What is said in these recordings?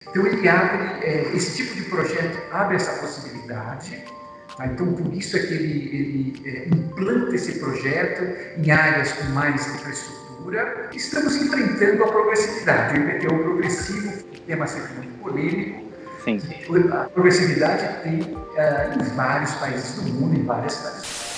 Então, ele abre, esse tipo de projeto abre essa possibilidade. Tá? Então, por isso é que ele implanta esse projeto em áreas com mais infraestrutura. Estamos enfrentando a progressividade. O progressivo, tema sempre muito polêmico. Sim. A progressividade tem em vários países do mundo, em várias cidades.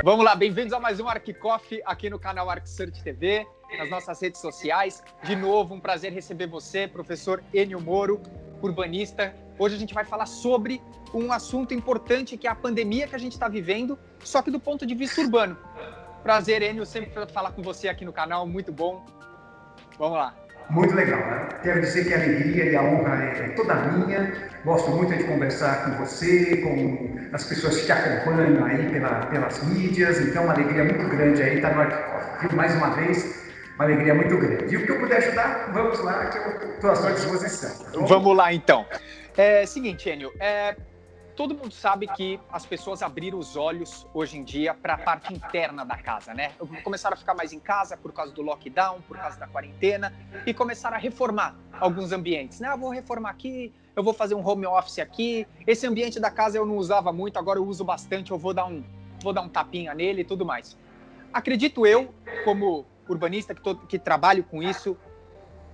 Vamos lá, bem-vindos a mais um ArcCoffee aqui no canal ArcSearch TV, nas nossas redes sociais. De novo, um prazer receber você, professor Ennio Moro, urbanista. Hoje a gente vai falar sobre um assunto importante que é a pandemia que a gente está vivendo, só que do ponto de vista urbano. Prazer, Ennio, sempre falar com você aqui no canal, muito bom. Vamos lá. Muito legal, né? Quero dizer que a alegria e a honra é toda minha. Gosto muito de conversar com você, com as pessoas que te acompanham aí pelas mídias. Então, uma alegria muito grande aí estar no ArcCoffee. Mais uma vez, uma alegria muito grande. E o que eu puder ajudar, vamos lá, que eu estou à sua disposição. Tá? Vamos lá, então. Seguinte, Ennio, todo mundo sabe que as pessoas abriram os olhos hoje em dia para a parte interna da casa, né? Começaram a ficar mais em casa por causa do lockdown, por causa da quarentena, e começaram a reformar alguns ambientes, né? Eu vou reformar aqui, eu vou fazer um home office aqui, esse ambiente da casa eu não usava muito, agora eu uso bastante, eu vou dar um tapinha nele e tudo mais. Acredito eu, como urbanista que trabalho com isso,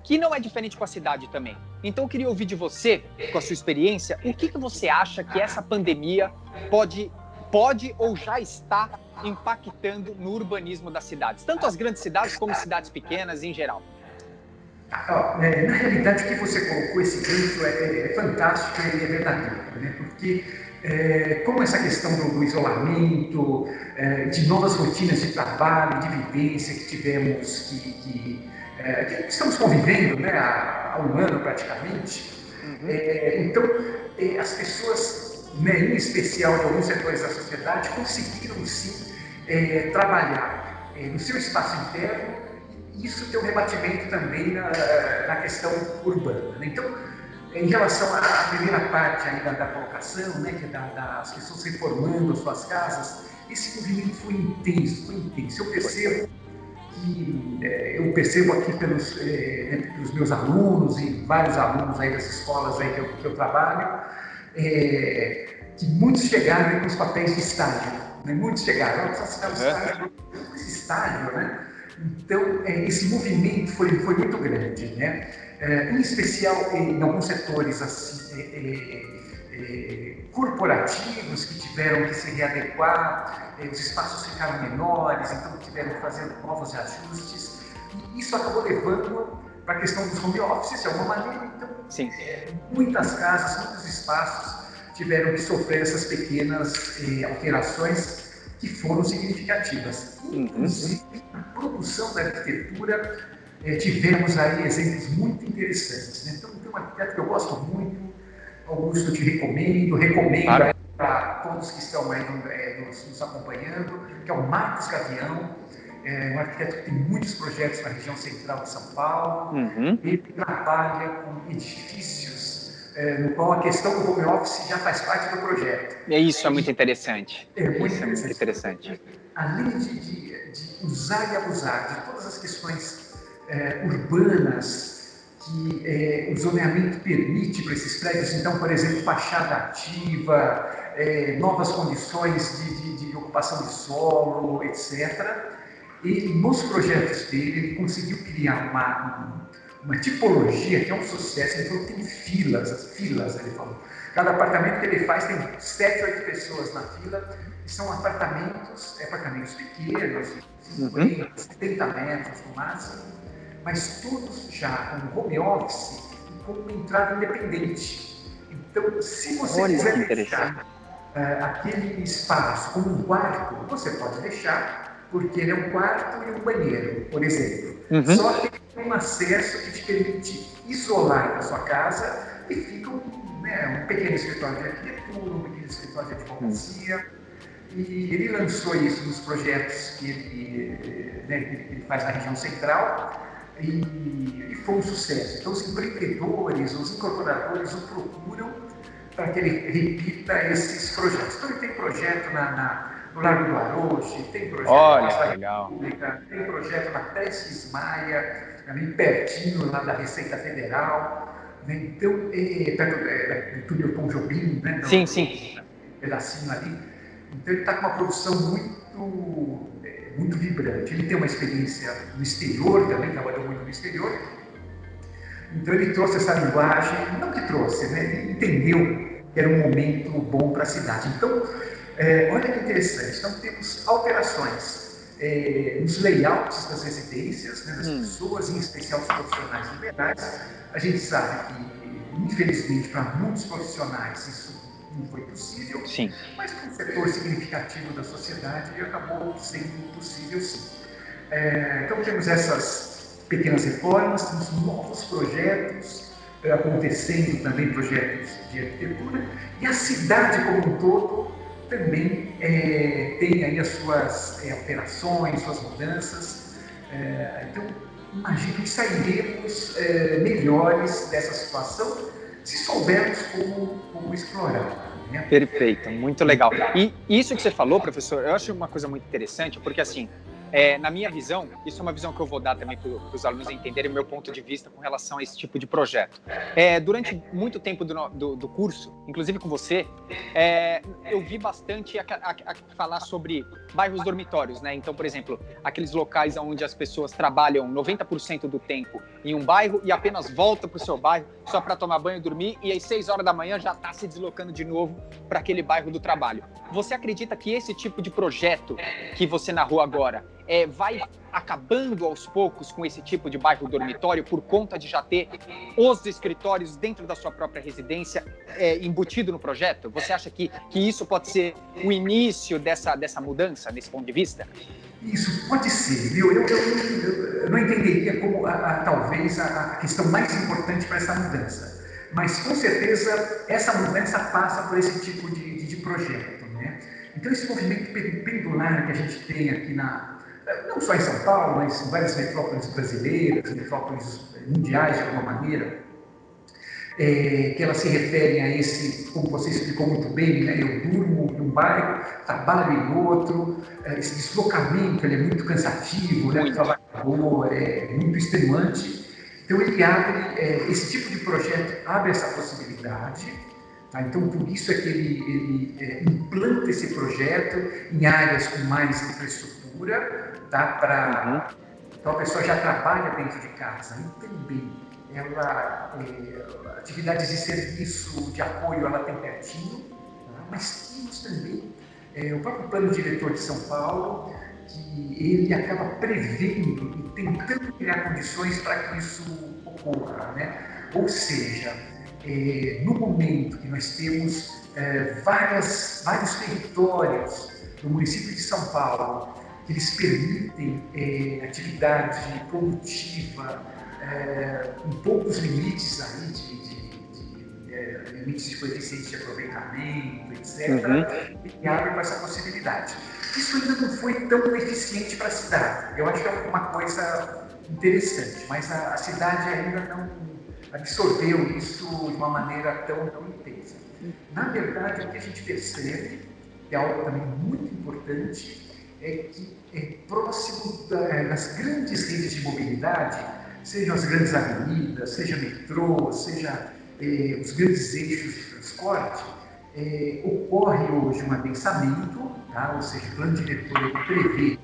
que não é diferente com a cidade também. Então eu queria ouvir de você, com a sua experiência, o que você acha que essa pandemia pode ou já está impactando no urbanismo das cidades, tanto as grandes cidades como cidades pequenas em geral. Na realidade, o que você colocou, esse gancho é fantástico e é verdadeiro, né? Porque como essa questão do isolamento, de novas rotinas de trabalho, de vivência que tivemos, que estamos convivendo, né, há um ano praticamente. Então, as pessoas, né, em especial de alguns setores da sociedade, conseguiram sim trabalhar no seu espaço interno, e isso tem um rebatimento também na questão urbana, né? Então, em relação à primeira parte aí da colocação, né, que é das pessoas reformando as suas casas, esse movimento foi intenso. Eu percebo aqui pelos meus alunos e vários alunos aí das escolas aí que eu trabalho, que muitos chegaram com os papéis de estágio, né? Muitos chegaram, esse estágio, né? Então, esse movimento foi muito grande, né? Em especial em alguns setores assim, corporativos que tiveram que se readequar, os espaços ficaram menores, então tiveram que fazer novos ajustes, e isso acabou levando para a questão dos home offices de alguma maneira. Então, muitas casas, muitos espaços tiveram que sofrer essas pequenas alterações que foram significativas. Inclusive, na produção da arquitetura, tivemos aí exemplos muito interessantes, né? Então, tem um arquiteto que eu gosto muito, Augusto, eu te recomendo claro, para todos que estão aí nos acompanhando, que é o Marcos Gavião, um arquiteto que tem muitos projetos na região central de São Paulo. Ele trabalha com edifícios no qual a questão do home office já faz parte do projeto. Isso é muito interessante. Muito interessante. Além de usar e abusar de todas as questões urbanas que o zoneamento permite para esses prédios, então, por exemplo, fachada ativa, novas condições de ocupação de solo, etc. E nos projetos dele, ele conseguiu criar uma tipologia que é um sucesso. Ele falou que tem filas, ele falou. Cada apartamento que ele faz tem 7, 8 pessoas na fila, e são apartamentos pequenos, 50, 70 metros no máximo, mas todos já com home office e com uma entrada independente. Então, se você quiser deixar aquele espaço como um quarto, você pode deixar, porque ele é um quarto e um banheiro, por exemplo. Só que ele tem um acesso que te permite isolar da sua casa e fica um pequeno escritório de arquitetura, um pequeno escritório de advocacia. E ele lançou isso nos projetos que ele faz na região central, e foi um sucesso. Então, os empreendedores, os incorporadores o procuram para que ele repita esses projetos. Então, ele tem projeto no Largo do Aroche, tem projeto Olha, legal. Pública, tem projeto na Prestes Maia, ali pertinho lá da Receita Federal, né? Então, perto do túnel Tom Jobim, né? Sim, sim. Um pedacinho ali. Então, ele está com uma produção muito vibrante. Ele tem uma experiência no exterior também, trabalhou muito no exterior. Então, ele trouxe essa linguagem, não que trouxe, né? Ele entendeu que era um momento bom para a cidade. Então, olha que interessante. Então, temos alterações nos layouts das residências, né, das pessoas, em especial os profissionais liberais. A gente sabe que, infelizmente, para muitos profissionais isso não foi possível, sim, mas para um setor significativo da sociedade acabou sendo possível, sim. Então, temos essas pequenas reformas, temos novos projetos acontecendo também, projetos de arquitetura, e a cidade como um todo também tem aí as suas alterações, suas mudanças. Então, imagino que sairemos melhores dessa situação se soubermos como explorar. Né? Perfeito, muito legal. E isso que você falou, professor, eu acho uma coisa muito interessante, porque assim, na minha visão, isso é uma visão que eu vou dar também para os alunos entenderem o meu ponto de vista com relação a esse tipo de projeto. Durante muito tempo do curso, inclusive com você, eu vi bastante a falar sobre bairros dormitórios, né? Então, por exemplo, aqueles locais onde as pessoas trabalham 90% do tempo em um bairro e apenas voltam para o seu bairro só para tomar banho e dormir, e às 6 horas da manhã já está se deslocando de novo para aquele bairro do trabalho. Você acredita que esse tipo de projeto que você narrou agora vai acabando aos poucos com esse tipo de bairro dormitório por conta de já ter os escritórios dentro da sua própria residência embutido no projeto? Você acha que isso pode ser o início dessa mudança, nesse ponto de vista? Isso pode ser, viu? Eu não entenderia como talvez a questão mais importante para essa mudança, mas com certeza essa mudança passa por esse tipo de projeto, né? Então esse movimento pendular que a gente tem aqui não só em São Paulo, mas em várias metrópoles brasileiras, metrópoles mundiais de alguma maneira, que elas se referem a esse, como você explicou muito bem, né? Eu durmo em um bairro, trabalho em outro, esse deslocamento ele é muito cansativo, né? O trabalhador é muito extenuante. Então ele abre, esse tipo de projeto abre essa possibilidade. Tá? Então por isso é que ele implanta esse projeto em áreas com mais infraestrutura, tá? Então a pessoa já trabalha dentro de casa e também atividades de serviço, de apoio, ela tem pertinho, tá? Mas temos também o próprio plano diretor de São Paulo, que ele acaba prevendo e tentando criar condições para que isso ocorra, né? Ou seja, no momento que nós temos vários territórios do município de São Paulo que eles permitem atividade produtiva com poucos limites aí limites de coeficiente de aproveitamento, etc., e abre para essa possibilidade. Isso ainda não foi tão eficiente para a cidade. Eu acho que é uma coisa interessante, mas a cidade ainda não absorveu isso de uma maneira tão intensa. Na verdade, o que a gente percebe, que é algo também muito importante, é que próximo das grandes redes de mobilidade, sejam as grandes avenidas, seja metrô, seja os grandes eixos de transporte, ocorre hoje um adensamento, tá? Ou seja, o plano diretor ele prevê,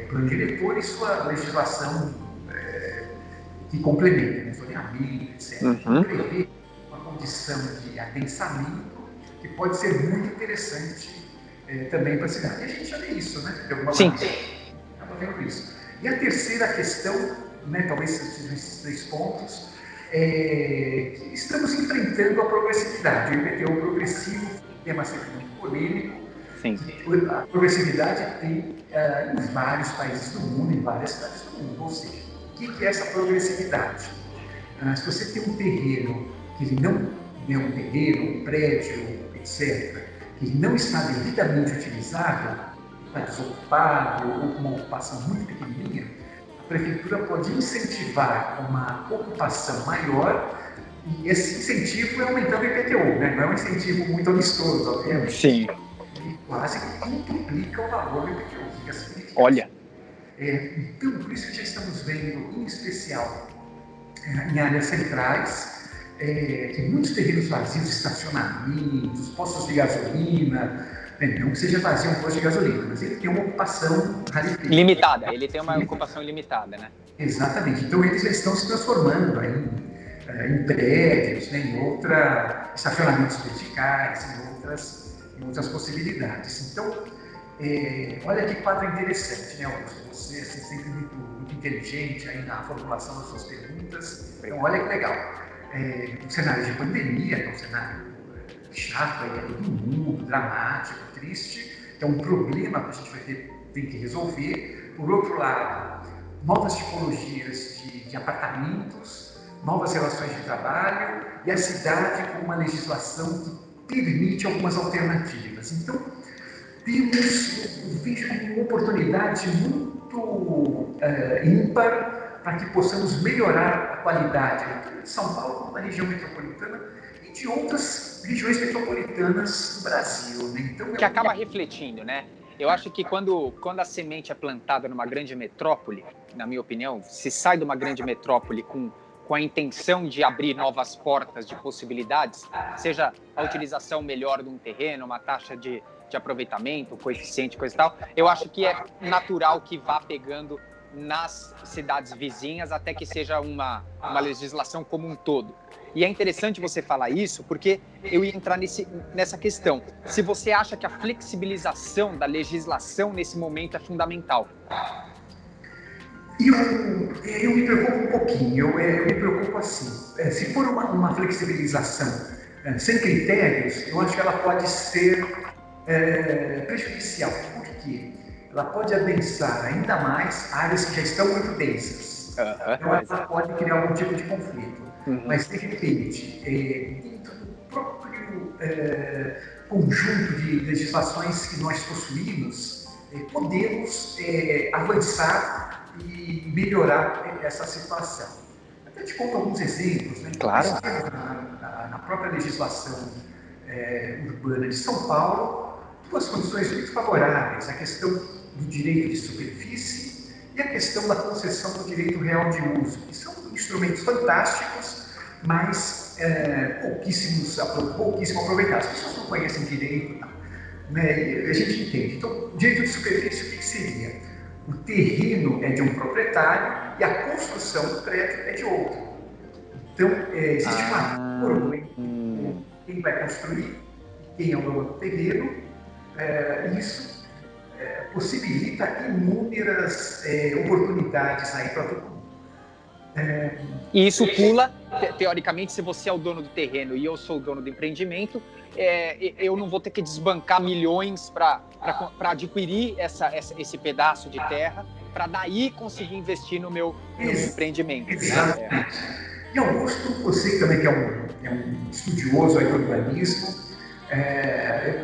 o plano diretor e sua legislação que complementa, né? Zoneamento, etc. Prevê uma condição de adensamento que pode ser muito interessante também para a cidade. E a gente já vê isso, né? De alguma maneira, estava vendo isso. E a terceira questão, né, talvez sejam esses 3 pontos, que estamos enfrentando a progressividade. O IPTU progressivo, tema sempre muito polêmico. Sim. A progressividade tem em vários países do mundo, em várias cidades do mundo. Ou seja, o que é essa progressividade? Se você tem um terreno que ele não é um terreno, um prédio, etc., que ele não está devidamente utilizado, está desocupado ou com uma ocupação muito pequenininha, a prefeitura pode incentivar uma ocupação maior e esse incentivo é aumentando o IPTU, né? Não é um incentivo muito amistoso, obviamente. Sim. quase que quintuplica o valor do IPTU. Fica significativo. Olha. Então, por isso que já estamos vendo, em especial, em áreas centrais, tem muitos terrenos vazios, estacionamentos, postos de gasolina, não que seja vazio um posto de gasolina, mas ele tem uma ocupação rarefaita. Limitada, ele tem uma ocupação limitada, né? Exatamente. Então, eles já estão se transformando aí em prédios, né, em estacionamentos verticais, em outras possibilidades. Então, olha que quadro interessante, né, Augusto? Você é sempre muito inteligente aí na formulação das suas perguntas. Então, olha que legal. Um cenário de pandemia, que é um cenário chato aí do mundo, dramático, triste, é um problema que a gente tem que resolver. Por outro lado, novas tipologias de apartamentos, novas relações de trabalho e a cidade com uma legislação que permite algumas alternativas. Então, vejo uma oportunidade muito ímpar para que possamos melhorar a qualidade tanto de São Paulo como da região metropolitana e de outras regiões metropolitanas do Brasil. Né? Então, que acaba refletindo, né? Eu acho que quando a semente é plantada numa grande metrópole, na minha opinião, se sai de uma grande metrópole com a intenção de abrir novas portas de possibilidades, seja a utilização melhor de um terreno, uma taxa de aproveitamento, coeficiente, coisa e tal, eu acho que é natural que vá pegando nas cidades vizinhas até que seja uma legislação como um todo. E é interessante você falar isso, porque eu ia entrar nessa questão. Se você acha que a flexibilização da legislação nesse momento é fundamental. Eu me preocupo um pouquinho, eu me preocupo assim. Se for uma flexibilização sem critérios, eu acho que ela pode ser prejudicial. Por quê? Ela pode adensar ainda mais áreas que já estão muito densas. Então, ela pode criar algum tipo de conflito. Mas, de repente, dentro do próprio conjunto de legislações que nós possuímos, podemos avançar e melhorar essa situação. Até te conto alguns exemplos. Né? Claro. Na própria legislação urbana de São Paulo, duas condições muito favoráveis: a questão do direito de superfície e a questão da concessão do direito real de uso, que são instrumentos fantásticos, mas pouquíssimo aproveitados. As pessoas não conhecem direito, né? A gente entende. Então, direito de superfície, o que seria? O terreno é de um proprietário e a construção do prédio é de outro. Então, existe um acordo entre quem vai construir e quem é o dono do terreno. Isso possibilita inúmeras oportunidades aí para todo mundo. E isso pula, teoricamente, se você é o dono do terreno e eu sou o dono do empreendimento, eu não vou ter que desbancar milhões para adquirir esse pedaço de terra, para daí conseguir investir no meu empreendimento. Exatamente. E Augusto, você também que é um estudioso aí do urbanismo,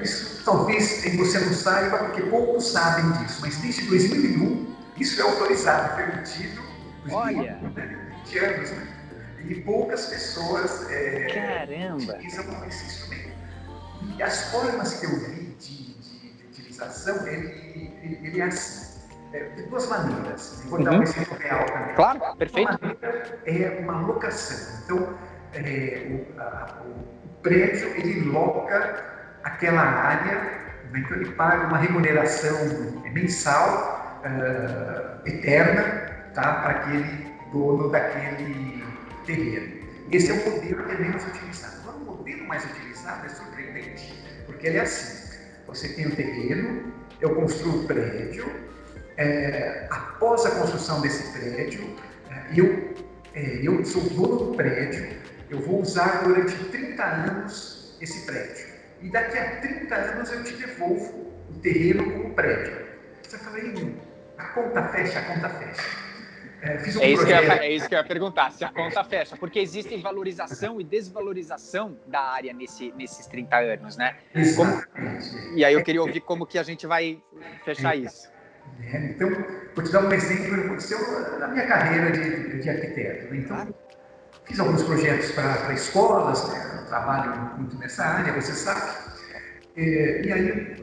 isso talvez você não saiba, porque poucos sabem disso, mas desde 2001 isso é autorizado, permitido. Olha! 20 anos, né? E poucas pessoas utilizam esse instrumento. E as formas que eu vi de utilização, ele é assim, de duas maneiras. Vou dar um exemplo real também. Claro, perfeito. Uma maneira é uma locação. Então, o prédio, ele loca aquela área, né? Então ele paga uma remuneração mensal, eterna, tá? Para aquele dono daquele terreno. Esse é o modelo que é menos utilizado. Agora, o modelo mais utilizado é surpreendente, porque ele é assim: você tem um terreno, eu construo um prédio, após a construção desse prédio, eu sou dono do prédio, eu vou usar durante 30 anos esse prédio. E daqui a 30 anos eu te devolvo o terreno como prédio. Você fala, a conta fecha, a conta fecha. Fiz um projeto... É isso que eu ia perguntar, se a conta fecha, porque existe valorização e desvalorização da área nesses 30 anos, né? E aí eu queria ouvir como que a gente vai fechar isso. Então, vou te dar um exemplo que aconteceu na minha carreira de arquiteto. Então, fiz alguns projetos para escolas, né? Eu trabalho muito nessa área, você sabe. E aí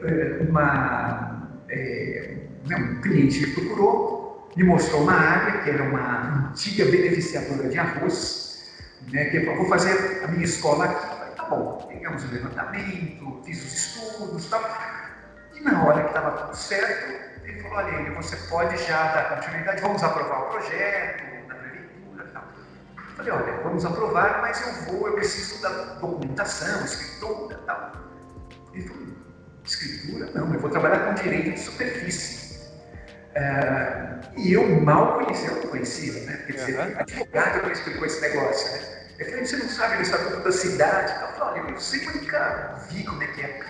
um cliente me procurou, me mostrou uma área que era uma antiga beneficiadora de arroz, né, que eu vou fazer a minha escola aqui. Eu falei, tá bom, pegamos o levantamento, fiz os estudos e tal. E na hora que estava tudo certo, ele falou, olha, você pode já dar continuidade, vamos aprovar o projeto da prefeitura e tal. Eu falei, olha, vamos aprovar, mas eu preciso da documentação, escritura e tal. Ele falou, escritura? Não, eu vou trabalhar com direito de superfície. E eu mal conhecia, eu não conhecia, né? Quer dizer, advogado que me explicou esse negócio, né? Eu falei, você não sabe do estatuto da cidade? Eu falei, olha, eu sempre nunca vi como é que é.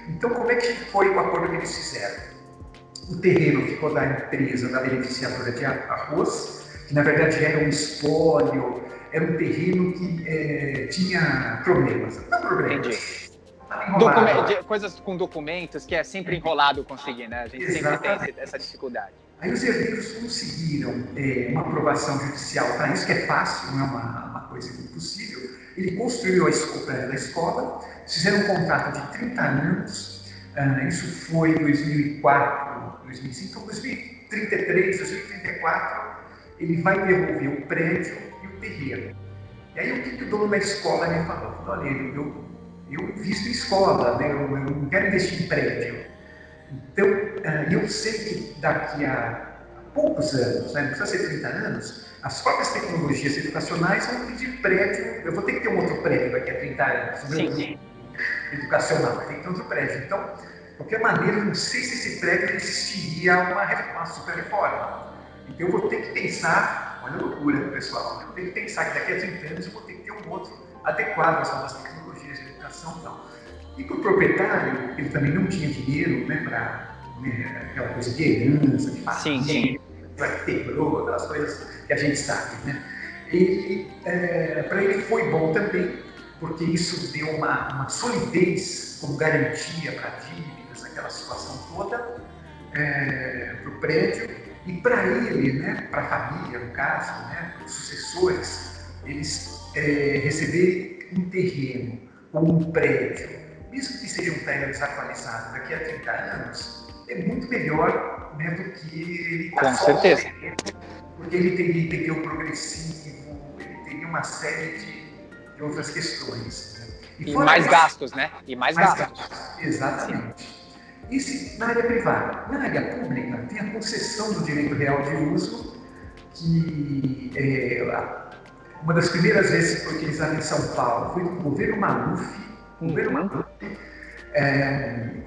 Então, como é que foi o acordo que eles fizeram? O terreno ficou da empresa, da beneficiadora de arroz, que na verdade era um espólio, era um terreno que tinha problemas. Não problemas. Coisas com documentos que é sempre enrolado conseguir, né? A gente sempre tem essa dificuldade. Aí os herdeiros conseguiram uma aprovação judicial para isso, que é fácil, não é uma coisa impossível. Ele construiu a escola, fizeram um contrato de 30 anos, isso foi em 2004, 2005, então 2033, 2034, ele vai devolver o prédio e o terreno. E aí o que o dono da escola me falou? Olha, eu invisto em escola, né? Eu não quero investir em prédio. Então, eu sei que daqui a poucos anos, né, não precisa ser 30 anos, as próprias tecnologias educacionais vão pedir prédio. Eu vou ter que ter um outro prédio daqui a 30 anos, o meu educacional, vai ter que ter outro prédio. Então, de qualquer maneira, eu não sei se esse prédio existiria uma super reforma. Então, eu vou ter que pensar, olha a loucura, pessoal, eu vou ter que pensar que daqui a 30 anos eu vou ter que ter um outro adequado às novas tecnologias de educação e tal. E para o proprietário, ele também não tinha dinheiro, né, para aquela coisa de herança, de família, quebrou, aquelas coisas que a gente sabe, né? E para ele foi bom também, porque isso deu uma solidez como garantia para dívidas, aquela situação toda, para o prédio. E para ele, né, para a família, no caso, né, para os sucessores, eles receberem um terreno ou um prédio, mesmo que seja um prédio desatualizado daqui a 30 anos, é muito melhor, né, do que ele com certeza. Porque ele teria o progressivo, ele teria uma série de outras questões. Né? E mais gastos, né? E mais gastos. Exatamente. Sim. Isso na área privada. Na área pública, tem a concessão do direito real de uso, que uma das primeiras vezes que foi utilizado em São Paulo foi no governo Maluf, com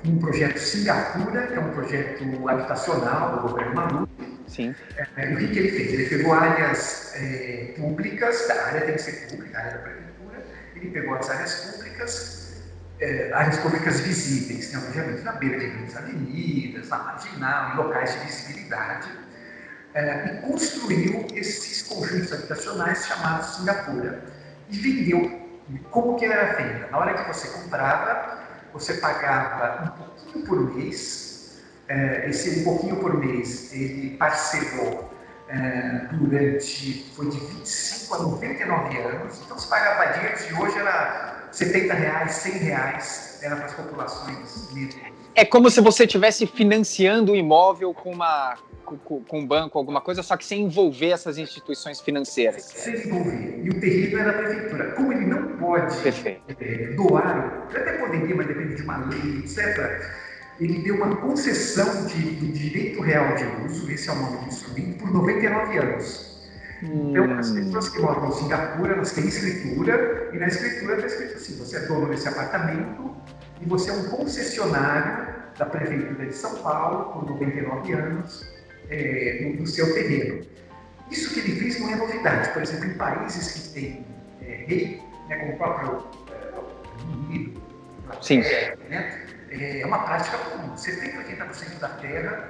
um projeto Singapura, que é um projeto habitacional do governo Maluf. Sim. O que ele fez? Ele pegou áreas públicas, a área tem que ser pública, a área da prefeitura, ele pegou as áreas públicas visíveis, né, obviamente na beira de grandes avenidas, na marginal, em locais de visibilidade, e construiu esses conjuntos habitacionais chamados Singapura. E vendeu. Como que era feita? Na hora que você comprava, você pagava um pouquinho por mês. Esse um pouquinho por mês, ele parcelou foi de 25 a 99 anos. Então, se pagava dinheiro de hoje, era R$70, R$100, era para as populações mesmo. É como se você estivesse financiando o imóvel com um banco, alguma coisa, só que sem envolver essas instituições financeiras. Sem envolver. E o terreno era da prefeitura. Como ele não pode doar, ele até poderia, mas depende de uma lei, etc., ele deu uma concessão do direito real de uso, esse é o nome do instrumento, por 99 anos. Então, as pessoas que moram em Singapura, elas têm escritura, e na escritura está escrito assim, você é dono desse apartamento e você é um concessionário da Prefeitura de São Paulo por 99 anos no seu terreno. Isso que ele fez não é novidade. Por exemplo, em países que têm rei, né, como o próprio Unido, né, é uma prática comum. 70% a 80% da terra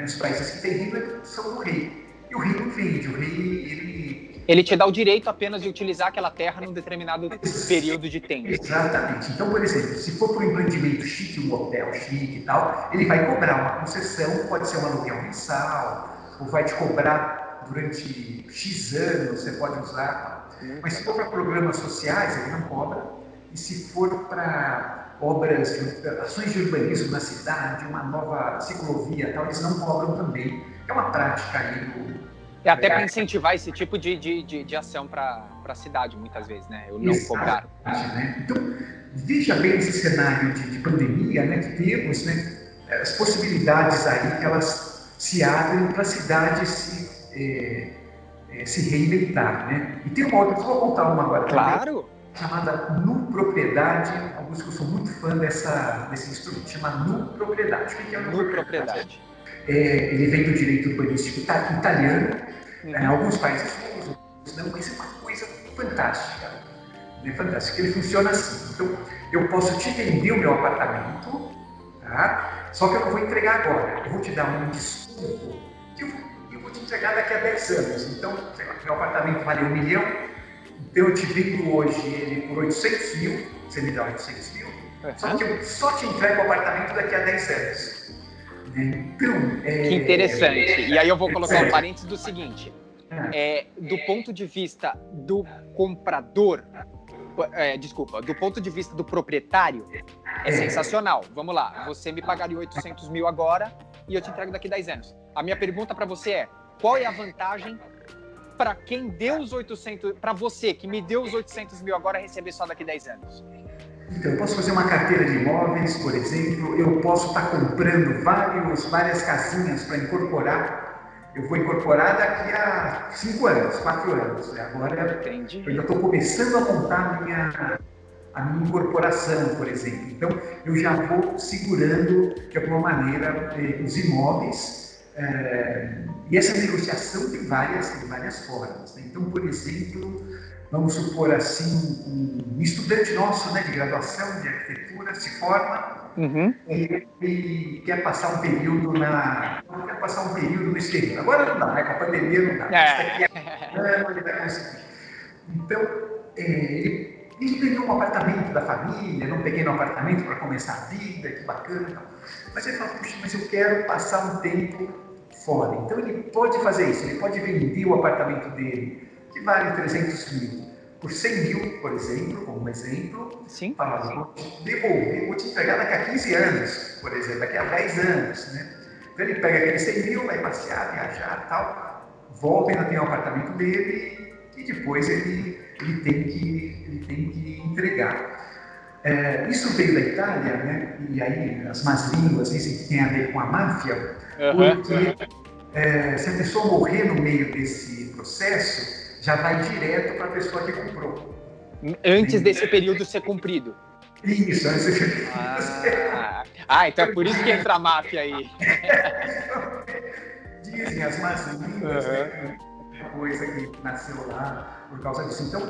nos países que têm rei são do rei. E o rei não vende, o rei, ele te dá o direito apenas de utilizar aquela terra num determinado período de tempo. Exatamente. Então, por exemplo, se for para um empreendimento chique, um hotel chique e tal, ele vai cobrar uma concessão, pode ser um aluguel mensal, ou vai te cobrar durante X anos, você pode usar. Mas se for para programas sociais, ele não cobra. E se for para ações de urbanismo na cidade, uma nova ciclovia, tal, eles não cobram também. É uma prática aí do... Até para incentivar esse tipo de ação para a cidade, muitas vezes, né? Eu não cobrar. Né? Então, veja bem esse cenário de pandemia, né, que temos, né, as possibilidades aí que elas se abrem para a cidade se reinventar, né? E tem uma outra, vou contar uma agora. Claro! Chamada Nu-Propriedade. Augusto, eu sou muito fã desse instrumento, chama Nu-Propriedade. O que é a Nu-Propriedade? Ele vem do direito urbanístico italiano. Alguns países usam, não, mas é uma coisa fantástica. É fantástico. Ele funciona assim. Então, eu posso te vender o meu apartamento, tá? Só que eu não vou entregar agora. Eu vou te dar um desconto que eu vou te entregar daqui a 10 anos. Então, sei lá, meu apartamento vale 1 milhão, então eu te vendo hoje ele por 800 mil, você me dá 800 mil, só que eu só te entrego o apartamento daqui a 10 anos. Então, que interessante. E aí eu vou colocar um parênteses do seguinte, do ponto de vista do comprador, do ponto de vista do proprietário, é sensacional. Vamos lá, você me pagaria 800 mil agora e eu te entrego daqui a 10 anos. A minha pergunta para você é, qual é a vantagem para quem deu os 800, para você que me deu os 800 mil agora receber só daqui a 10 anos? Então, eu posso fazer uma carteira de imóveis, por exemplo, eu posso estar comprando várias casinhas para incorporar. Eu vou incorporar daqui a 5 anos, 4 anos. Agora eu ainda estou começando a montar a minha incorporação, por exemplo. Então, eu já vou segurando, de alguma maneira, os imóveis. E essa negociação tem várias formas. Né? Então, por exemplo, vamos supor assim, um estudante nosso, né, de graduação de arquitetura se forma e quer passar um período no exterior. Agora não dá, né? Com a pandemia não dá. Daqui a um ano ele vai conseguir. Então, ele ganhou um apartamento da família, um pequeno apartamento para começar a vida, que bacana. Mas ele fala, puxa, mas eu quero passar um tempo fora. Então ele pode fazer isso, ele pode vender o apartamento dele, que vale 300 mil, por 100 mil, por exemplo, como um exemplo. Sim. Fala, vou te devolver, vou te entregar daqui a 15 anos, por exemplo, daqui a 10 anos. Né? Então ele pega aqueles 100 mil, vai passear, viajar e tal, volta, ainda tem o apartamento dele e depois ele tem que entregar. Isso veio da Itália, né? E aí as más línguas dizem que tem a ver com a máfia, porque se a pessoa morrer no meio desse processo, já vai direto para a pessoa que comprou. Antes desse período ser cumprido. Isso, antes desse período. Então é por isso que entra a máfia aí. Dizem as más línguas, né? Coisa que nasceu lá por causa disso. Então,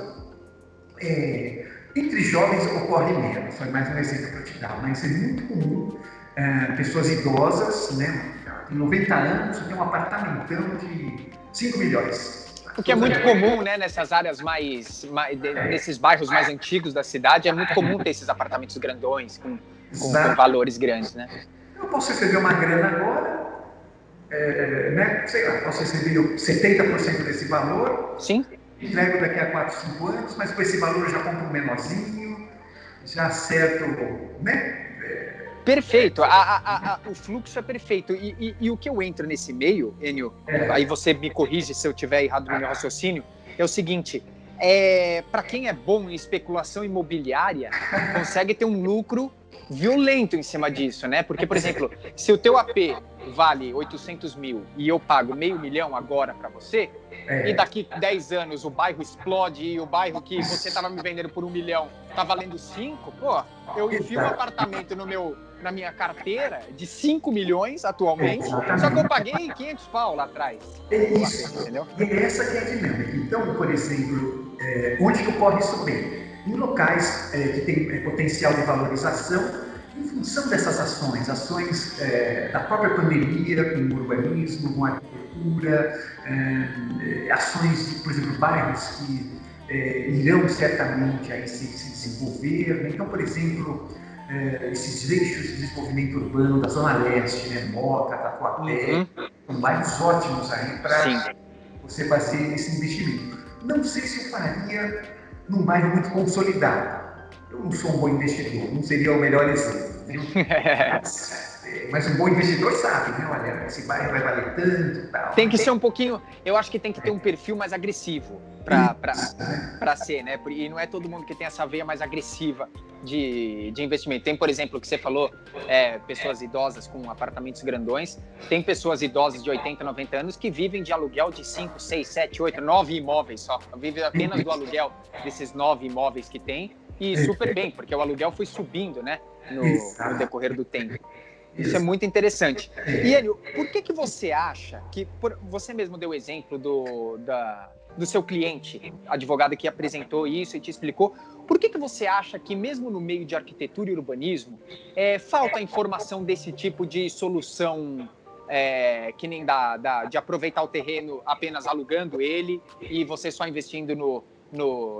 entre jovens ocorre menos, foi mais um exemplo para eu te dar, mas é muito comum pessoas idosas, né, em 90 anos, tem um apartamentão de 5 milhões. O que é muito comum, né, nessas áreas nesses bairros mais antigos da cidade, é muito comum ter esses apartamentos grandões, com valores grandes, né? Eu posso receber uma grana agora, né, sei lá, posso receber 70% desse valor. Sim. Entrego daqui a 4, 5 anos, mas com esse valor eu já compro um menorzinho, já acerto, né? Perfeito, o fluxo é perfeito. E o que eu entro nesse meio, Enio, aí você me corrige se eu estiver errado no meu raciocínio, é o seguinte, para quem é bom em especulação imobiliária, consegue ter um lucro violento em cima disso, né? Porque, por exemplo, se o teu AP vale 800 mil e eu pago $500 mil agora para você, e daqui 10 anos o bairro explode e o bairro que você estava me vendendo por 1 milhão tá valendo 5, eu enfio um apartamento na minha carteira de 5 milhões atualmente, só que eu paguei 500 pau lá atrás. Isso, entendeu? E essa que é a dinâmica. Então, por exemplo, onde que ocorre isso bem? Em locais que têm potencial de valorização, em função dessas ações da própria pandemia, com o urbanismo, com a arquitetura, ações de, por exemplo, bairros que irão certamente aí se desenvolver. Né? Então, por exemplo, esses eixos de desenvolvimento urbano da Zona Leste, né? Moca, Tatuapé, são bairros ótimos aí para você fazer esse investimento. Não sei se eu faria num bairro muito consolidado. Eu não sou um bom investidor, não seria o melhor exemplo, viu? Mas um bom investidor sabe, né? Olha, esse bairro vai valer tanto, tal. Tem que ser um pouquinho, eu acho que tem que ter um perfil mais agressivo para ser, né? E não é todo mundo que tem essa veia mais agressiva de investimento. Tem, por exemplo, o que você falou, pessoas idosas com apartamentos grandões, tem pessoas idosas de 80, 90 anos que vivem de aluguel de 5, 6, 7, 8, 9 imóveis só. Vivem apenas do aluguel desses 9 imóveis que tem, e super bem, porque o aluguel foi subindo, né? No decorrer do tempo. Isso é muito interessante. E, Enio, por que você acha que... Você mesmo deu o exemplo do seu cliente, advogado que apresentou isso e te explicou. Por que você acha que, mesmo no meio de arquitetura e urbanismo, falta informação desse tipo de solução, que nem de aproveitar o terreno apenas alugando ele e você só investindo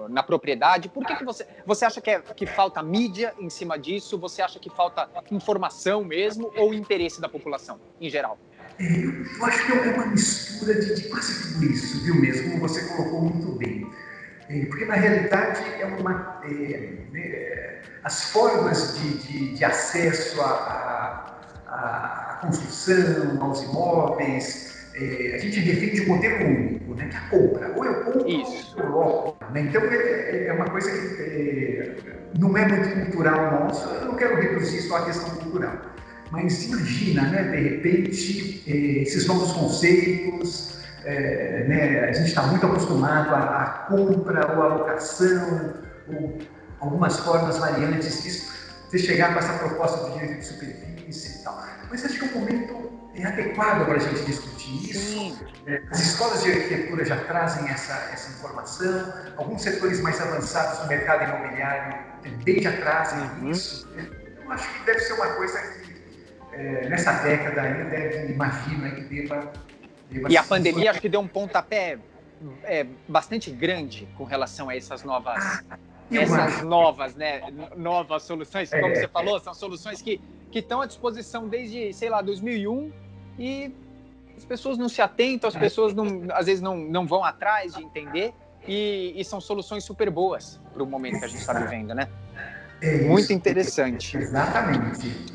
na propriedade? Por que você acha que falta mídia em cima disso? Você acha que falta informação mesmo ou interesse da população em geral? Eu acho que é uma mistura de quase tudo isso, viu mesmo? Como você colocou muito bem. Porque, na realidade, as formas de acesso à construção, aos imóveis, a gente defende um modelo único, né, que é a compra. Ou eu compro, ou eu loco. Né? Então, é uma coisa que não é muito cultural nosso. Eu não quero reduzir só a questão cultural. Mas imagina, né, de repente, esses novos conceitos, né, a gente está muito acostumado à compra ou à locação, ou algumas formas variantes disso. Você chegar com essa proposta de direito de superfície e tal. Mas acho que é um momento adequado para a gente discutir isso. As escolas de arquitetura já trazem essa informação, alguns setores mais avançados do mercado imobiliário também já trazem isso. Eu acho que deve ser uma coisa que nessa década aí, imagino que deva e a pandemia acho que deu um pontapé bastante grande com relação a essas novas novas soluções, como você falou, são soluções que estão à disposição desde, sei lá, 2001 e as pessoas não se atentam, as pessoas às vezes não vão atrás de entender e são soluções super boas para o momento que a gente está vivendo, né? Muito interessante. Exatamente.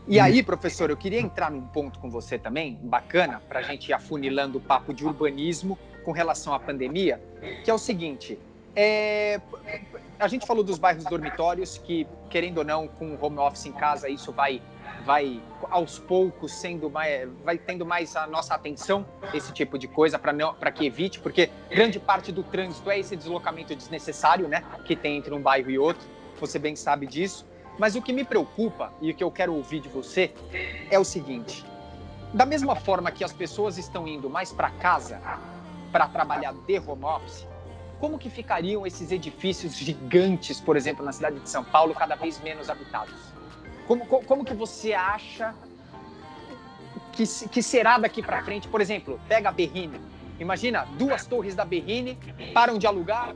E aí, professor, eu queria entrar num ponto com você também, bacana, para a gente ir afunilando o papo de urbanismo com relação à pandemia, que é o seguinte, a gente falou dos bairros dormitórios, que, querendo ou não, com o home office em casa, isso vai aos poucos vai tendo mais a nossa atenção, esse tipo de coisa, para que evite, porque grande parte do trânsito é esse deslocamento desnecessário, né, que tem entre um bairro e outro, você bem sabe disso. Mas o que me preocupa e o que eu quero ouvir de você é o seguinte: da mesma forma que as pessoas estão indo mais para casa para trabalhar de home office, como que ficariam esses edifícios gigantes, por exemplo, na cidade de São Paulo, cada vez menos habitados? Como que você acha que será daqui para frente? Por exemplo, pega a Berrini. Imagina, 2 torres da Berrini, param de alugar,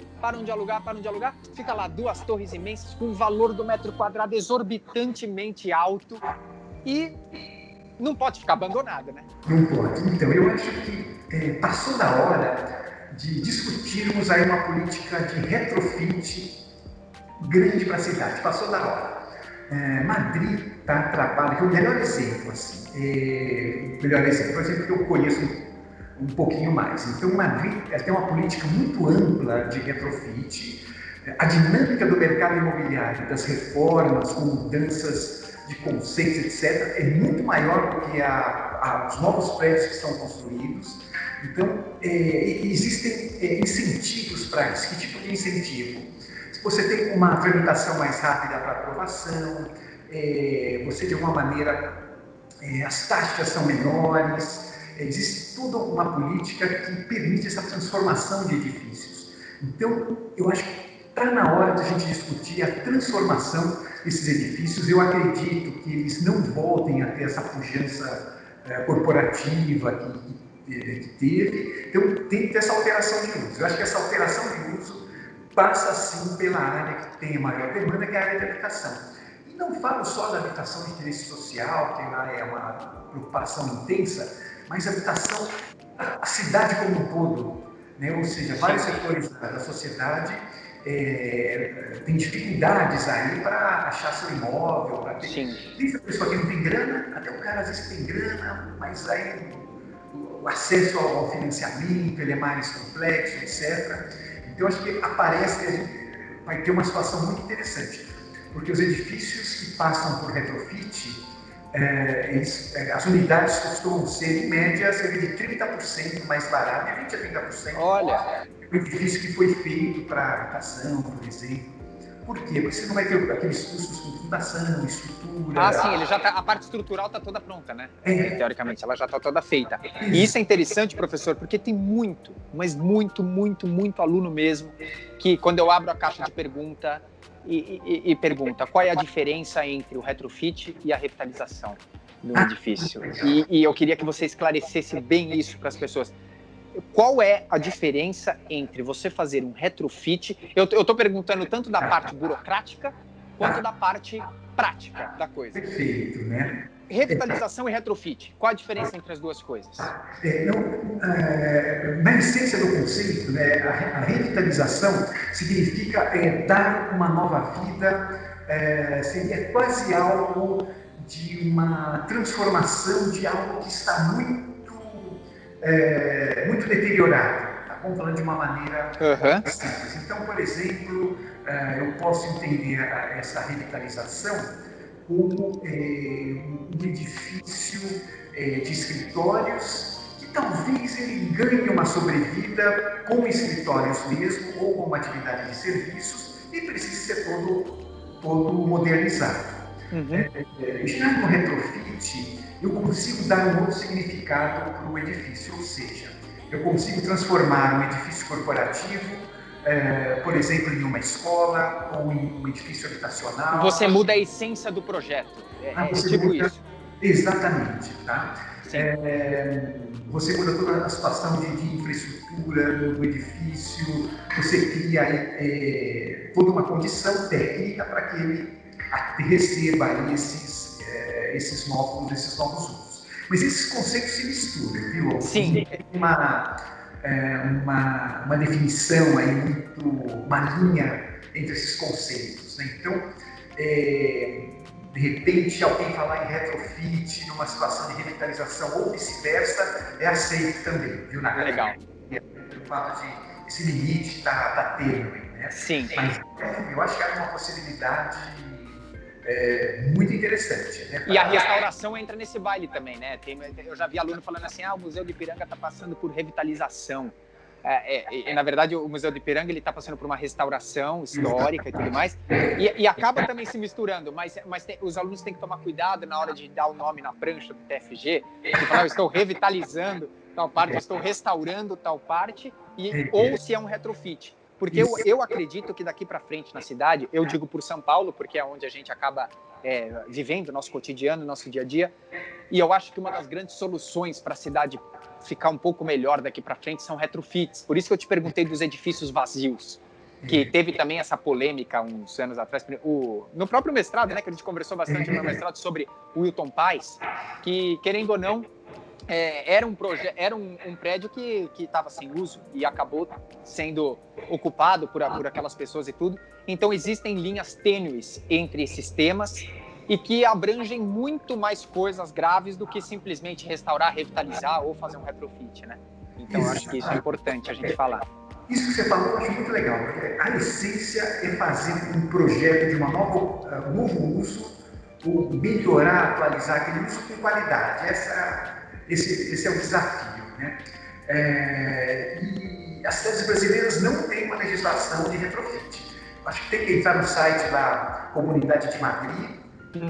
fica lá 2 torres imensas com o valor do metro quadrado exorbitantemente alto e não pode ficar abandonada, né? Não pode. Então, eu acho que passou da hora de discutirmos aí uma política de retrofit grande para a cidade. Passou da hora. Madrid trabalha, que é o melhor exemplo, assim. Por exemplo, que eu conheço um pouquinho mais. Então, Madrid tem uma política muito ampla de retrofit. A dinâmica do mercado imobiliário, das reformas, com mudanças de conceitos, etc., é muito maior do que os novos prédios que estão construídos. Então, existem incentivos para isso. Que tipo de incentivo? Se você tem uma tramitação mais rápida para aprovação, você, de alguma maneira, as taxas são menores. Existe toda uma política que permite essa transformação de edifícios. Então, eu acho que está na hora de a gente discutir a transformação desses edifícios. Eu acredito que eles não voltem a ter essa pujança corporativa que teve. Então, tem que ter essa alteração de uso. Eu acho que essa alteração de uso passa, sim, pela área que tem a maior demanda, que é a área de habitação. E não falo só da habitação de interesse social, que lá é uma preocupação intensa, mas a habitação, a cidade como um todo, né? Ou seja, vários setores da sociedade tem dificuldades aí para achar seu imóvel, para ter... Desde a pessoa que não tem grana, até o cara às vezes tem grana, mas aí o acesso ao financiamento ele é mais complexo, etc. Então acho que aparece que a gente vai ter uma situação muito interessante, porque os edifícios que passam por retrofit, as unidades costumam ser, em média, cerca de 30% mais baratas, de 20% a 30%. Olha! O edifício que foi feito para habitação, por exemplo. Por quê? Porque você não vai ter aqueles custos com fundação, estrutura... Ah, sim, ele já tá, a parte estrutural está toda pronta, né? Teoricamente, ela já está toda feita. E isso é interessante, professor, porque tem muito, mas muito aluno mesmo, que quando eu abro a caixa de pergunta e pergunta qual é a diferença entre o retrofit e a revitalização do edifício. E eu queria que você esclarecesse bem isso para as pessoas. Qual é a diferença entre você fazer um retrofit? Eu estou perguntando tanto da parte burocrática quanto da parte prática da coisa. Perfeito, né? Revitalização e retrofit. Qual a diferença entre as duas coisas? Na essência do conceito, né, a revitalização significa dar uma nova vida, seria quase algo de uma transformação de algo que está muito deteriorado. Tá? Vamos falando de uma maneira simples. Então, por exemplo, eu posso entender essa revitalização como um edifício de escritórios que talvez ele ganhe uma sobrevida com escritórios mesmo ou com uma atividade de serviços e precise ser todo modernizado. Já no retrofit, eu consigo dar um outro significado para o edifício, ou seja, eu consigo transformar um edifício corporativo, por exemplo, em uma escola ou em um edifício habitacional. Você muda a essência do projeto, tipo muda... isso. Exatamente, tá? Você muda toda a situação de infraestrutura do edifício, você cria toda uma condição técnica para que ele receba esses novos usos. Mas esses conceitos se misturam, viu? Sim. Tem uma definição aí uma linha entre esses conceitos, né? Então, de repente, alguém falar em retrofit numa situação de revitalização ou vice-versa, é aceito também, viu? Legal. Esse limite está tênue, né? Sim. Mas eu acho que é uma possibilidade muito interessante. Né? E a restauração entra nesse baile também, né? Eu já vi aluno falando assim, o Museu de Ipiranga está passando por revitalização. Na verdade, o Museu de Ipiranga está passando por uma restauração histórica e tudo mais. E acaba também se misturando, mas os alunos têm que tomar cuidado na hora de dar o nome na prancha do TFG, de falar, eu estou revitalizando tal parte, eu estou restaurando tal parte, ou se é um retrofit. Porque eu acredito que daqui para frente na cidade, eu digo por São Paulo, porque é onde a gente acaba vivendo o nosso cotidiano, nosso dia a dia, e eu acho que uma das grandes soluções para a cidade ficar um pouco melhor daqui para frente são retrofits. Por isso que eu te perguntei dos edifícios vazios, que teve também essa polêmica uns anos atrás, no próprio mestrado, né, que a gente conversou bastante no mestrado sobre o Wilton Paes, que, querendo ou não, era um prédio que estava sem uso e acabou sendo ocupado por aquelas pessoas e tudo. Então, existem linhas tênues entre esses temas e que abrangem muito mais coisas graves do que simplesmente restaurar, revitalizar ou fazer um retrofit, né? Então, eu acho que isso é importante a gente falar. Isso que você falou, eu acho muito legal, porque a essência é fazer um projeto de um novo uso, ou melhorar, atualizar aquele uso com qualidade. Esse é o desafio, né? E as cidades brasileiras não têm uma legislação de retrofit. Acho que tem que entrar no site da Comunidade de Madrid,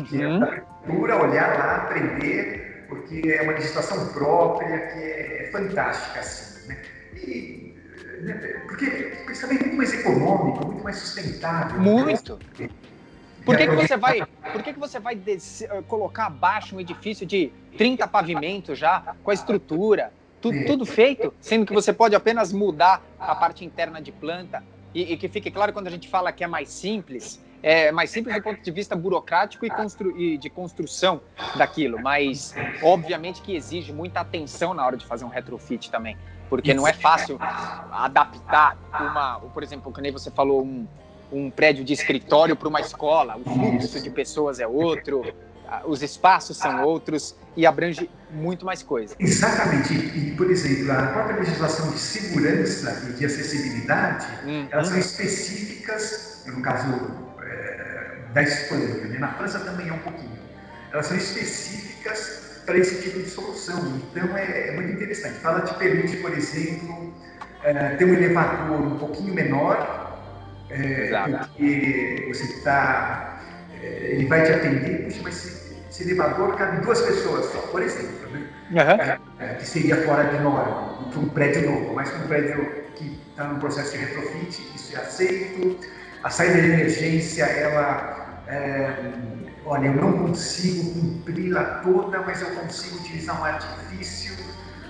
que é da prefeitura, olhar lá, aprender, porque é uma legislação própria que é fantástica, assim, né? Porque isso também é muito mais econômico, muito mais sustentável. Muito! Por que você vai colocar abaixo um edifício de 30 pavimentos já, com a estrutura, tudo feito, sendo que você pode apenas mudar a parte interna de planta? E que fique claro, quando a gente fala que é mais simples, é mais simples do ponto de vista burocrático e de construção daquilo, mas obviamente que exige muita atenção na hora de fazer um retrofit também, porque não é fácil adaptar por exemplo, como você falou, um prédio de escritório para uma escola, o fluxo de pessoas é outro, os espaços são outros e abrange muito mais coisa. Exatamente. E, por exemplo, a própria legislação de segurança e de acessibilidade, elas são específicas, no caso da Espanha, né? Na França também é um pouquinho. Elas são específicas para esse tipo de solução. Então, é muito interessante. Ela te permite, por exemplo, ter um elevador um pouquinho menor, porque você ele vai te atender, puxa, mas esse elevador cabe 2 pessoas só, por exemplo, né? Que seria fora de norma, para um prédio novo, mas para um prédio que está no processo de retrofit, isso é aceito. A saída de emergência, olha, eu não consigo cumpri-la toda, mas eu consigo utilizar um artifício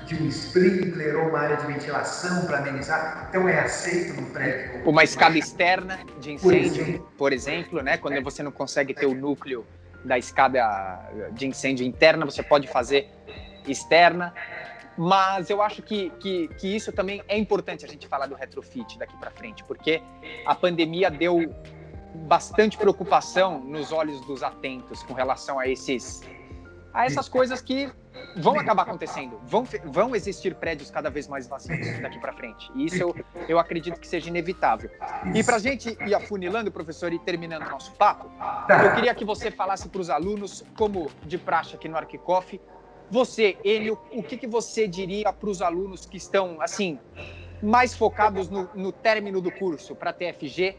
de um sprinkler ou uma área de ventilação para amenizar, então é aceito no prédio. Uma escada externa de incêndio, por exemplo, né? Quando você não consegue ter o núcleo da escada de incêndio interna, você pode fazer externa, mas eu acho que isso também é importante a gente falar do retrofit daqui para frente, porque a pandemia deu bastante preocupação nos olhos dos atentos com relação a essas coisas que vão acabar acontecendo. Vão existir prédios cada vez mais vazios daqui para frente. E isso eu acredito que seja inevitável. E para a gente ir afunilando, professor, e terminando o nosso papo, eu queria que você falasse para os alunos, como de praxe aqui no Arquicoff, Enio, o que você diria para os alunos que estão, assim, mais focados no término do curso para TFG,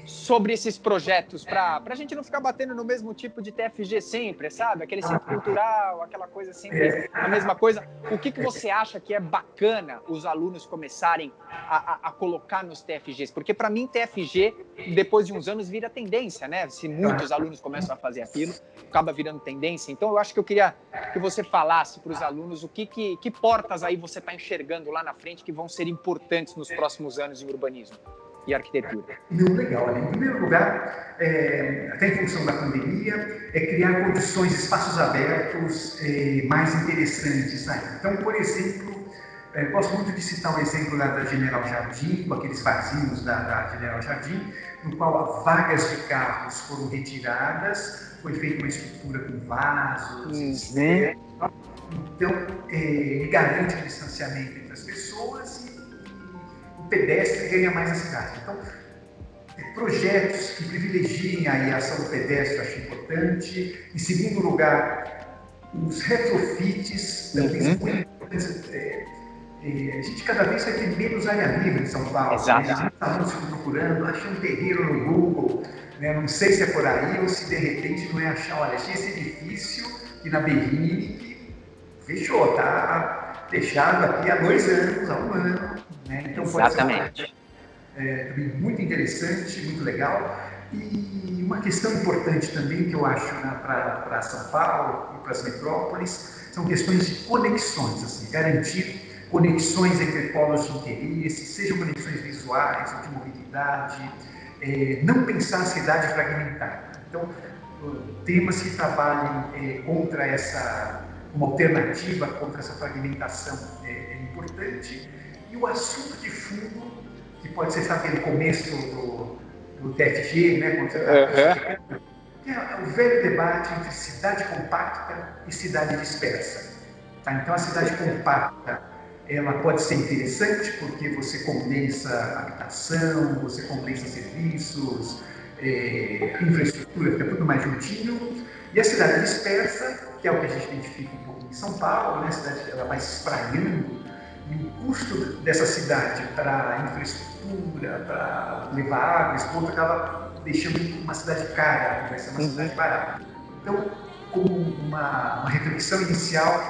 sobre esses projetos, para a gente não ficar batendo no mesmo tipo de TFG sempre, sabe? Aquele centro cultural, aquela coisa sempre, a mesma coisa. O que você acha que é bacana os alunos começarem a colocar nos TFGs? Porque, para mim, TFG, depois de uns anos, vira tendência, né? Se muitos alunos começam a fazer aquilo, acaba virando tendência. Então, eu acho que eu queria que você falasse para os alunos que portas aí você está enxergando lá na frente que vão ser importantes nos próximos anos em urbanismo e arquitetura. Legal. Em primeiro lugar, até em função da pandemia, é criar condições, espaços abertos mais interessantes aí. Então, por exemplo, gosto muito de citar o exemplo da General Jardim, com aqueles vazios da General Jardim, no qual vagas de carros foram retiradas, foi feita uma estrutura com vasos, então ele garante o distanciamento entre as pessoas e o pedestre ganha mais a cidade. Então, projetos que privilegiem aí a ação do pedestre, eu acho importante. Em segundo lugar, os retrofits também são muito importantes. A gente cada vez vai ter menos área livre em São Paulo. Exato. A gente está procurando, achei um terreno no Google, né? Não sei se é por aí ou se de repente não é achar, olha, achei esse edifício aqui na Berrini que fechou, está fechado aqui há 2 anos, há 1 ano. Né? Então, exatamente. Também muito interessante, muito legal. E uma questão importante também que eu acho para São Paulo e para as metrópoles são questões de conexões, assim, garantir conexões entre polos de interesse, sejam conexões visuais ou de mobilidade, não pensar a cidade fragmentada. Então, temas que trabalhem contra uma alternativa contra essa fragmentação é importante. E o assunto de fundo, que pode ser, sabe, no começo do TFG, né, quando você é o velho debate entre cidade compacta e cidade dispersa. Tá? Então, a cidade compacta, ela pode ser interessante porque você condensa habitação, você condensa serviços, infraestrutura, fica tudo mais juntinho. E a cidade dispersa, que é o que a gente identifica um pouco em São Paulo, né? A cidade ela vai se espraiando, e o custo dessa cidade para infraestrutura, para levar água, esgoto, acaba deixando uma cidade cara, vai ser uma cidade barata. Então, como uma reflexão inicial,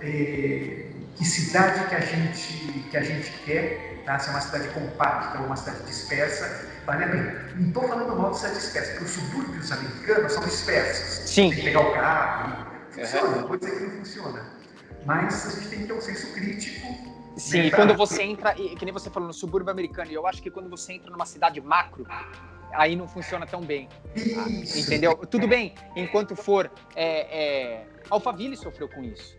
que cidade que a gente quer, tá? Se é uma cidade compacta ou uma cidade dispersa, vale a pena. Não estou falando mal de cidade dispersa, porque os subúrbios americanos são dispersos. Sim. Tem que pegar o carro, funciona, não vou dizer que não funciona. Mas a gente tem que ter um senso crítico. Sim, e quando você entra, que nem você falou, no subúrbio americano, e eu acho que quando você entra numa cidade macro, aí não funciona tão bem. Isso. Entendeu? Tudo bem, enquanto for... Alphaville sofreu com isso.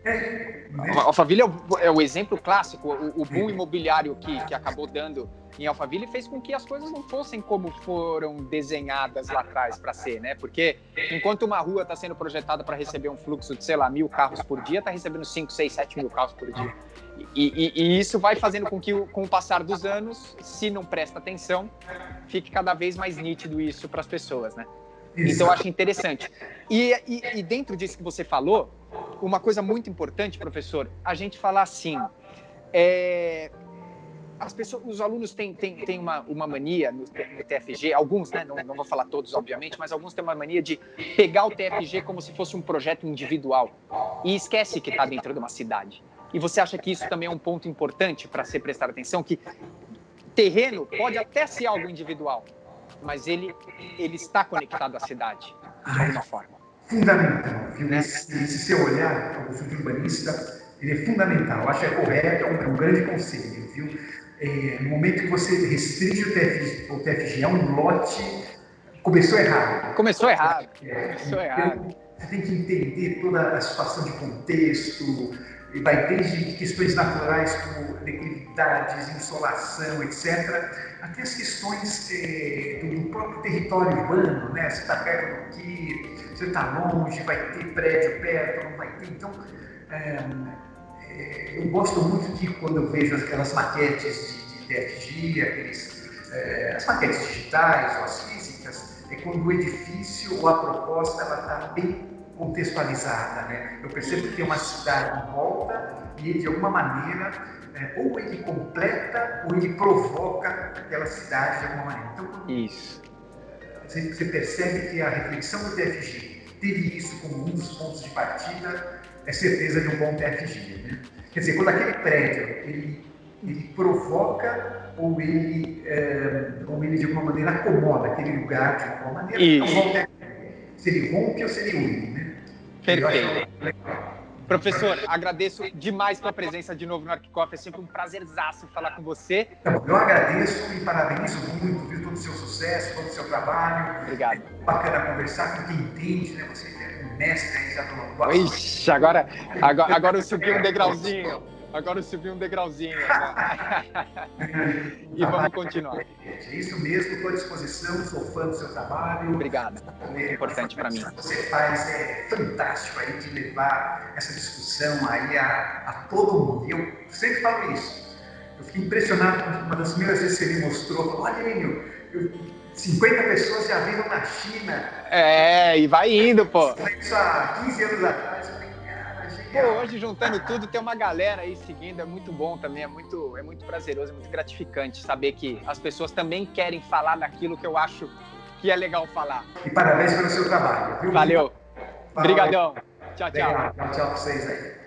Alphaville é o exemplo clássico. O boom imobiliário que acabou dando em Alphaville fez com que as coisas não fossem como foram desenhadas lá atrás para ser, né? Porque enquanto uma rua está sendo projetada para receber um fluxo de, sei lá, 1.000 carros por dia, está recebendo 5, 6, 7 mil carros por dia. E isso vai fazendo com que, com o passar dos anos, se não presta atenção, fique cada vez mais nítido isso para as pessoas, né? Então, eu acho interessante. E dentro disso que você falou, uma coisa muito importante, professor, a gente falar assim, as pessoas, os alunos têm uma mania no TFG, alguns, né, não vou falar todos, obviamente, mas alguns têm uma mania de pegar o TFG como se fosse um projeto individual e esquece que está dentro de uma cidade. E você acha que isso também é um ponto importante para se prestar atenção, que terreno pode até ser algo individual, mas ele está conectado à cidade, de alguma forma. Fundamental. Viu? Esse seu olhar, como urbanista, ele é fundamental. Eu acho que é correto, é um grande conselho. Viu? No momento que você restringe o TFG a um lote, começou errado. Começou errado. Então, você tem que entender toda a situação de contexto, e vai desde questões naturais como declividades, insolação, etc., até as questões do próprio território urbano, né? Você está perto do que, você está longe, vai ter prédio perto, não vai ter. Então, eu gosto muito de quando eu vejo aquelas maquetes de TFG, as maquetes digitais ou as físicas, é quando o edifício ou a proposta está bem contextualizada, né? Eu percebo que tem uma cidade em volta e ele, de alguma maneira, ou ele completa ou ele provoca aquela cidade de alguma maneira. Então, isso. Você percebe que a reflexão do TFG teve isso como um dos pontos de partida, é certeza de um bom TFG, né? Quer dizer, quando aquele prédio ele provoca ou ele de alguma maneira acomoda aquele lugar de alguma maneira, então bom TFG. Se ele rompe ou se ele une, né? Perfeito. Professor, agradeço demais pela presença de novo no ArchiCoffee. É sempre um prazerzaço falar com você. Eu agradeço e parabenizo muito, viu, todo o seu sucesso, todo o seu trabalho. Obrigado. É bacana conversar com quem entende, né? Você é um mestre aí já do negócio. Ixi, agora eu subi um degrauzinho. Agora eu subi um degrauzinho. E vamos continuar. É isso mesmo, estou à disposição, sou fã do seu trabalho. Obrigado, muito importante para mim. O que você faz é fantástico aí de levar essa discussão aí a todo mundo. E eu sempre falo isso. Eu fiquei impressionado com uma das primeiras vezes que você me mostrou. Falou, olha, Enio, 50 pessoas já viram na China. E vai indo, pô. Isso há 15 anos atrás. Pô, hoje juntando tudo, tem uma galera aí seguindo, é muito bom também, é muito prazeroso, é muito gratificante saber que as pessoas também querem falar daquilo que eu acho que é legal falar. E parabéns pelo seu trabalho, viu? Valeu. Obrigadão. Tchau, tchau. Tchau pra vocês aí.